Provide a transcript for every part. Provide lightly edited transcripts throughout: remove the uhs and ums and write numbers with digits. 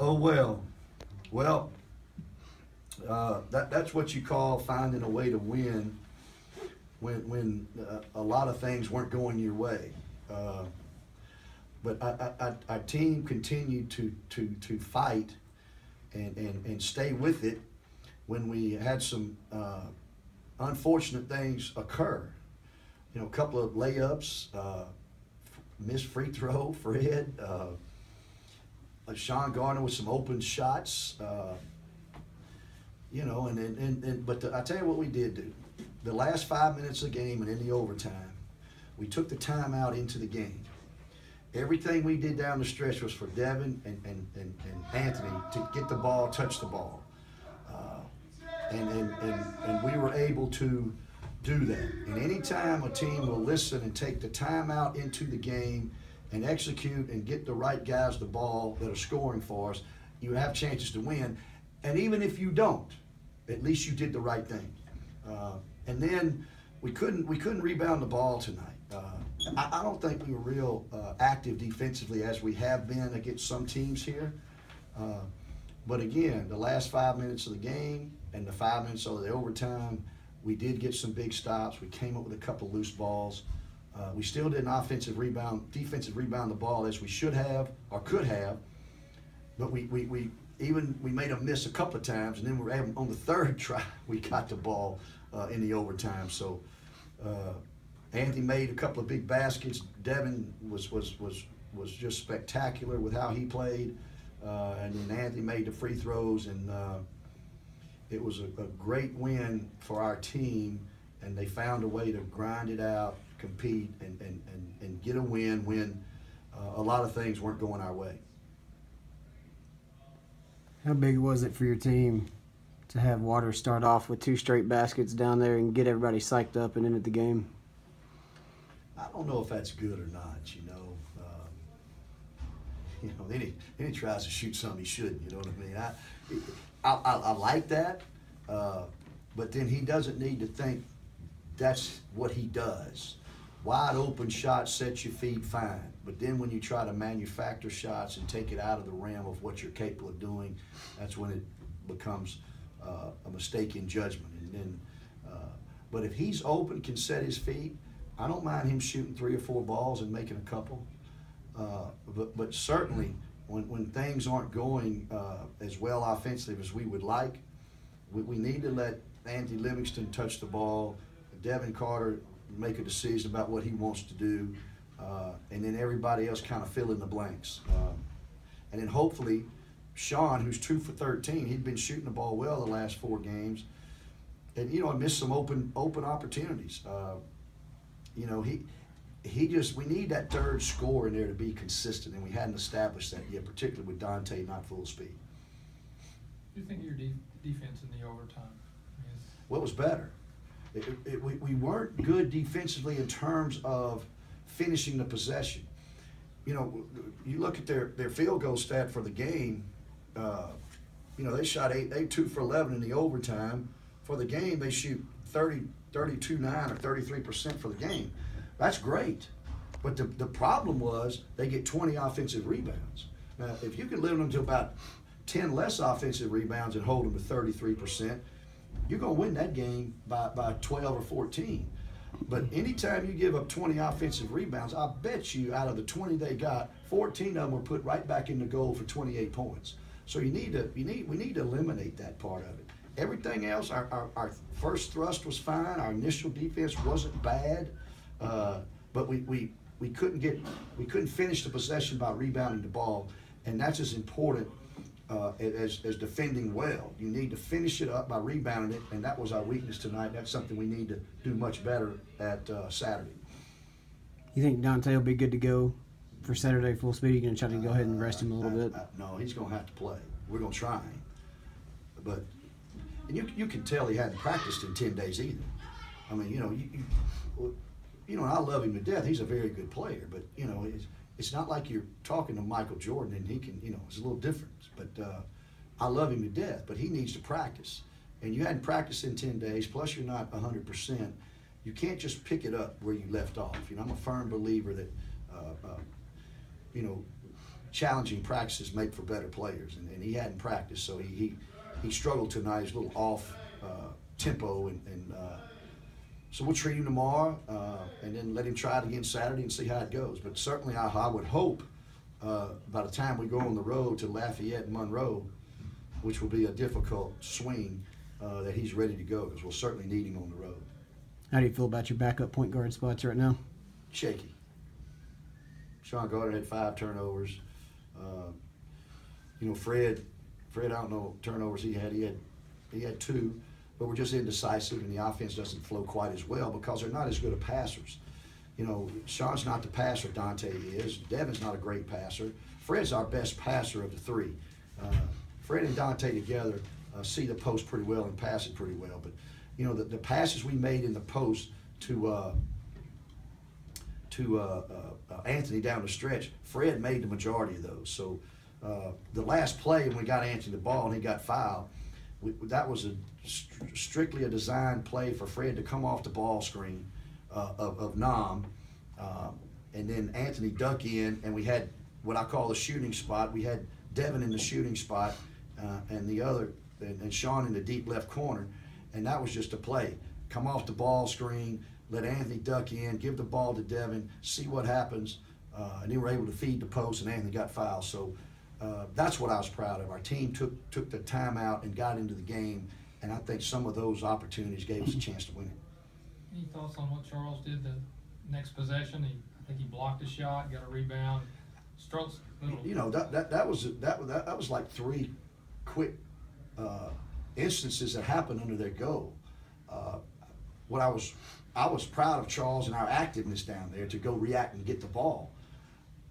Oh, well, that's what you call finding a way to win when a lot of things weren't going your way. Uh, but our team continued to fight and stay with it when we had some unfortunate things occur. You know, a couple of layups, missed free throw, Fred, Sean Garner with some open shots. You know, I tell you what we did do. The last 5 minutes of the game and in the overtime, we took the time out into the game. Everything we did down the stretch was for Devin and Anthony to get the ball, touch the ball. And we were able to do that. And anytime a team will listen and take the time out into the game and execute and get the right guys the ball that are scoring for us, you have chances to win. And even if you don't, at least you did the right thing. And then we couldn't rebound the ball tonight. I don't think we were real active defensively as we have been against some teams here. But again, the last 5 minutes of the game and the 5 minutes of the overtime, we did get some big stops. We came up with a couple loose balls. We still didn't defensive rebound the ball as we should have or could have. But we made them miss a couple of times, and then we were able, on the third try, we got the ball in the overtime. So Anthony made a couple of big baskets. Devin was just spectacular with how he played, and then Anthony made the free throws, and it was a great win for our team. And they found a way to grind it out, compete, and get a win when a lot of things weren't going our way. How big was it for your team to have Water start off with 2 straight baskets down there and get everybody psyched up and into the game? I don't know if that's good or not, then he tries to shoot something he shouldn't, you know what I mean? I like that, but then he doesn't need to think that's what he does. Wide open shots set your feet fine, but then when you try to manufacture shots and take it out of the realm of what you're capable of doing, that's when it becomes a mistake in judgment. And then, but if he's open, can set his feet, I don't mind him shooting 3 or 4 balls and making a couple. But certainly when things aren't going as well offensively as we would like, we need to let Anthony Livingston touch the ball, Devin Carter make a decision about what he wants to do, and then everybody else kind of fill in the blanks. And then hopefully Sean, who's 2 for 13, he'd been shooting the ball well the last 4 games, and missed some open opportunities. We need that third scorer in there to be consistent, and we hadn't established that yet, particularly with Dante not full speed. Do you think your defense in the overtime is? Well, it was better. We weren't good defensively in terms of finishing the possession. You look at their field goal stat for the game. They shot 2 for 11 in the overtime. For the game, they shoot 32.9 or 33% for the game. That's great. But the problem was they get 20 offensive rebounds. Now, if you can limit them to about 10 less offensive rebounds and hold them to 33%, you're going to win that game by 12 or 14. But anytime you give up 20 offensive rebounds, I bet you out of the 20 they got, 14 of them were put right back in the goal for 28 points. So we need to eliminate that part of it. Everything else, our first thrust was fine. Our initial defense wasn't bad, but we couldn't finish the possession by rebounding the ball, and that's as important as defending well. You need to finish it up by rebounding it, and that was our weakness tonight. That's something we need to do much better at Saturday. You think Dante will be good to go for Saturday full speed? You're going to try to go ahead and rest him a little bit? No, he's going to have to play. We're going to try him. But and you can tell he hadn't practiced in 10 days either. I mean, and I love him to death. He's a very good player, but it's not like you're talking to Michael Jordan and he can, it's a little different. But I love him to death, but he needs to practice. And you hadn't practiced in 10 days, plus you're not 100%. You can't just pick it up where you left off. I'm a firm believer that, challenging practices make for better players, and he hadn't practiced, so he struggled tonight. He's a little off tempo, and so we'll treat him tomorrow, and then let him try it again Saturday and see how it goes. But certainly I would hope by the time we go on the road to Lafayette and Monroe, which will be a difficult swing, that he's ready to go, because we'll certainly need him on the road. How do you feel about your backup point guard spots right now? Shaky. Sean Gardner had 5 turnovers. Fred, I don't know turnovers he had. He had 2, but we're just indecisive, and the offense doesn't flow quite as well because they're not as good of passers. Sean's not the passer Dante is. Devin's not a great passer. Fred's our best passer of the 3. Fred and Dante together see the post pretty well and pass it pretty well. But the passes we made in the post to Anthony down the stretch, Fred made the majority of those. So the last play when we got Anthony the ball and he got fouled, that was strictly a design play for Fred to come off the ball screen of Nam, and then Anthony duck in, and we had what I call the shooting spot. We had Devin in the shooting spot, and Sean in the deep left corner, and that was just a play. Come off the ball screen, let Anthony duck in, give the ball to Devin, see what happens, and then we're able to feed the post, and Anthony got fouled. So that's what I was proud of. Our team took the time out and got into the game, and I think some of those opportunities gave us a chance to win it. Any thoughts on what Charles did the next possession? I think he blocked a shot, got a rebound. Struggles a little. That was like 3 quick instances that happened under their goal. What I was proud of Charles and our activeness down there to go react and get the ball.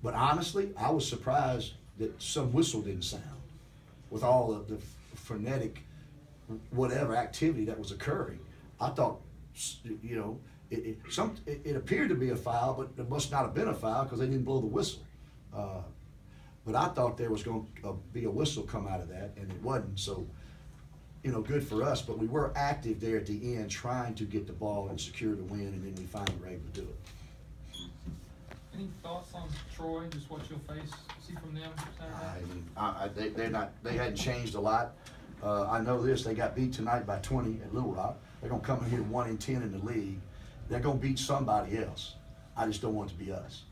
But honestly, I was surprised that some whistle didn't sound with all of the frenetic whatever activity that was occurring. I thought, it appeared to be a foul, but it must not have been a foul because they didn't blow the whistle. But I thought there was going to be a whistle come out of that, and it wasn't. So, good for us. But we were active there at the end, trying to get the ball and secure the win, and then we finally were able to do it. Any thoughts on Troy? Just what you'll see from them Saturday? They hadn't changed a lot. I know this. They got beat tonight by 20 at Little Rock. They're going to come in here 1-10 in the league. They're going to beat somebody else. I just don't want it to be us.